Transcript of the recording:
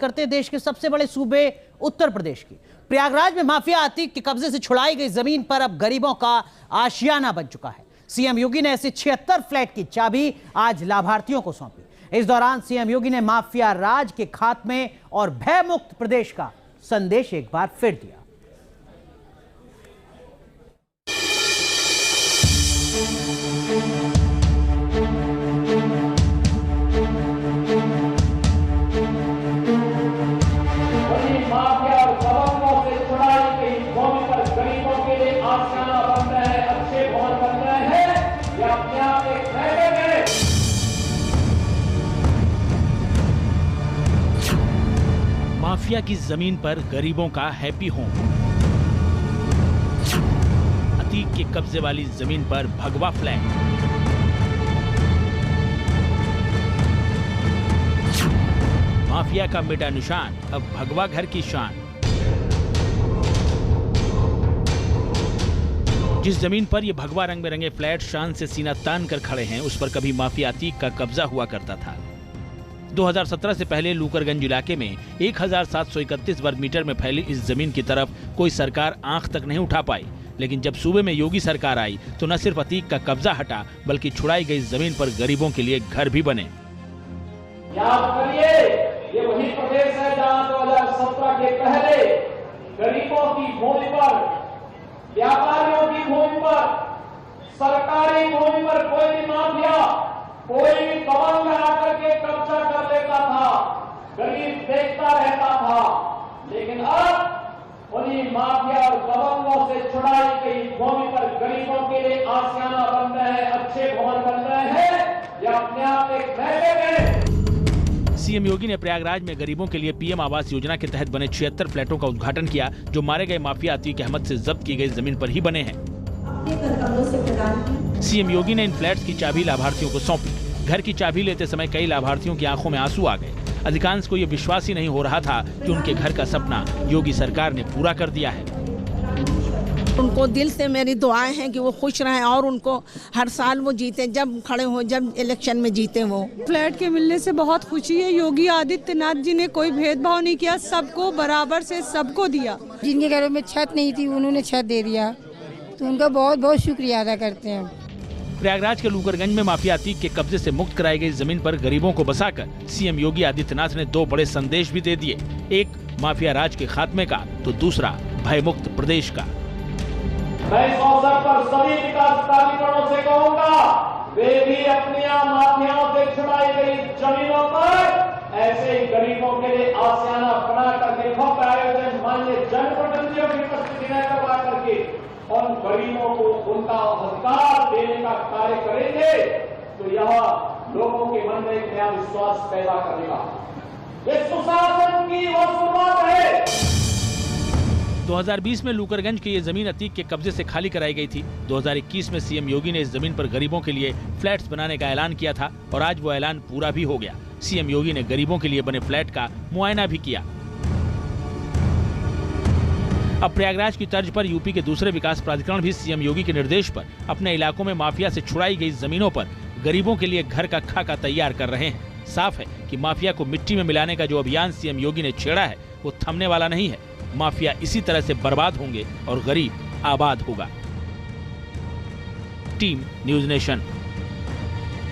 करते हैं देश के सबसे बड़े सूबे उत्तर प्रदेश की। प्रयागराज में माफिया अतीक के कब्जे से छुड़ाई गई जमीन पर अब गरीबों का आशियाना बन चुका है। सीएम योगी ने ऐसे 76 फ्लैट की चाबी आज लाभार्थियों को सौंपी। इस दौरान सीएम योगी ने माफिया राज के खात्मे और भयमुक्त प्रदेश का संदेश एक बार फिर दिया। माफिया की जमीन पर गरीबों का हैप्पी होम। अतीक के कब्जे वाली जमीन पर भगवा फ्लैट। माफिया का मिटा निशान, अब भगवा घर की शान। जिस जमीन पर ये भगवा रंग में रंगे फ्लैट शान से सीना तान कर खड़े हैं, उस पर कभी माफिया अतीक का कब्जा हुआ करता था। 2017 से पहले लूकरगंज इलाके में 1731 वर्ग मीटर में फैली इस जमीन की तरफ कोई सरकार आंख तक नहीं उठा पाई। लेकिन जब सूबे में योगी सरकार आई तो न सिर्फ अतीक का कब्जा हटा, बल्कि छुड़ाई गई जमीन पर गरीबों के लिए घर भी बने। याद करिए, ये वही प्रदेश है जहां 2017 के पहले गरीबों की भूमि पर, व्यापारियों की भूमि पर, सरकारी भूमि पर कोई भी माफिया, कोई भी दबंग आकर के कब्जा कर लेता था, गरीब देखता रहता था। लेकिन अब उन्हीं माफिया और दबंगों से छुड़ाई गई भूमि पर गरीबों के लिए आशियाना बन रहे हैं, अच्छे भवन बन रहे हैं। ये अपने आप एक महत्व। सीएम योगी ने प्रयागराज में गरीबों के लिए पीएम आवास योजना के तहत बने 76 फ्लैटों का उद्घाटन किया, जो मारे गए माफिया अतीक अहमद से जब्त की गई जमीन पर ही बने हैं। सीएम योगी ने इन फ्लैट्स की चाबी लाभार्थियों को सौंपी। घर की चाबी लेते समय कई लाभार्थियों की आंखों में आंसू आ गए। अधिकांश को ये विश्वास ही नहीं हो रहा था कि उनके घर का सपना योगी सरकार ने पूरा कर दिया है। उनको दिल से मेरी दुआएं हैं कि वो खुश रहें और उनको हर साल वो जीते, जब खड़े हो, जब इलेक्शन में जीते। वो फ्लैट के मिलने से बहुत खुशी है। योगी आदित्यनाथ जी ने कोई भेदभाव नहीं किया, सबको बराबर से सबको दिया। जिनके घरों में छत नहीं थी उन्होंने छत दे दिया, तो उनका बहुत बहुत शुक्रिया अदा करते हैं। प्रयागराज के लूकरगंज में माफिया अतीक के कब्जे से मुक्त कराई गई जमीन पर गरीबों को बसाकर सीएम योगी आदित्यनाथ ने 2 बड़े संदेश भी दे दिए। एक माफिया राज के खात्मे का, तो दूसरा भयमुक्त प्रदेश का। मैं इस अवसर पर सभी विकास प्राधिकरणों से कहूंगा, वे भी अपनी माफियाओं से छुड़ाई गई जमीनों पर ऐसे ही गरीबों के लिए आशियाना बना करके भव्य आयोजन माननीय जनप्रतिनिधियों की उपस्थिति में करवा करके उन गरीबों को उनका अधिकार देने का कार्य करेंगे, तो यह लोगों के मन में एक नया विश्वास पैदा करेगा। ये सुशासन की वो शुरुआत है। 2020 में लूकरगंज की ये जमीन अतीक के कब्जे से खाली कराई गई थी। 2021 में सीएम योगी ने इस जमीन पर गरीबों के लिए फ्लैट्स बनाने का ऐलान किया था और आज वो ऐलान पूरा भी हो गया। सीएम योगी ने गरीबों के लिए बने फ्लैट का मुआयना भी किया। अब प्रयागराज की तर्ज पर यूपी के दूसरे विकास प्राधिकरण भी सीएम योगी के निर्देश पर अपने इलाकों में माफिया से छुड़ाई गई जमीनों पर गरीबों के लिए घर का खाका तैयार कर रहे हैं। साफ है कि माफिया को मिट्टी में मिलाने का जो अभियान सीएम योगी ने छेड़ा है, वो थमने वाला नहीं है। माफिया इसी तरह से बर्बाद होंगे और गरीब आबाद होगा। Team news nation.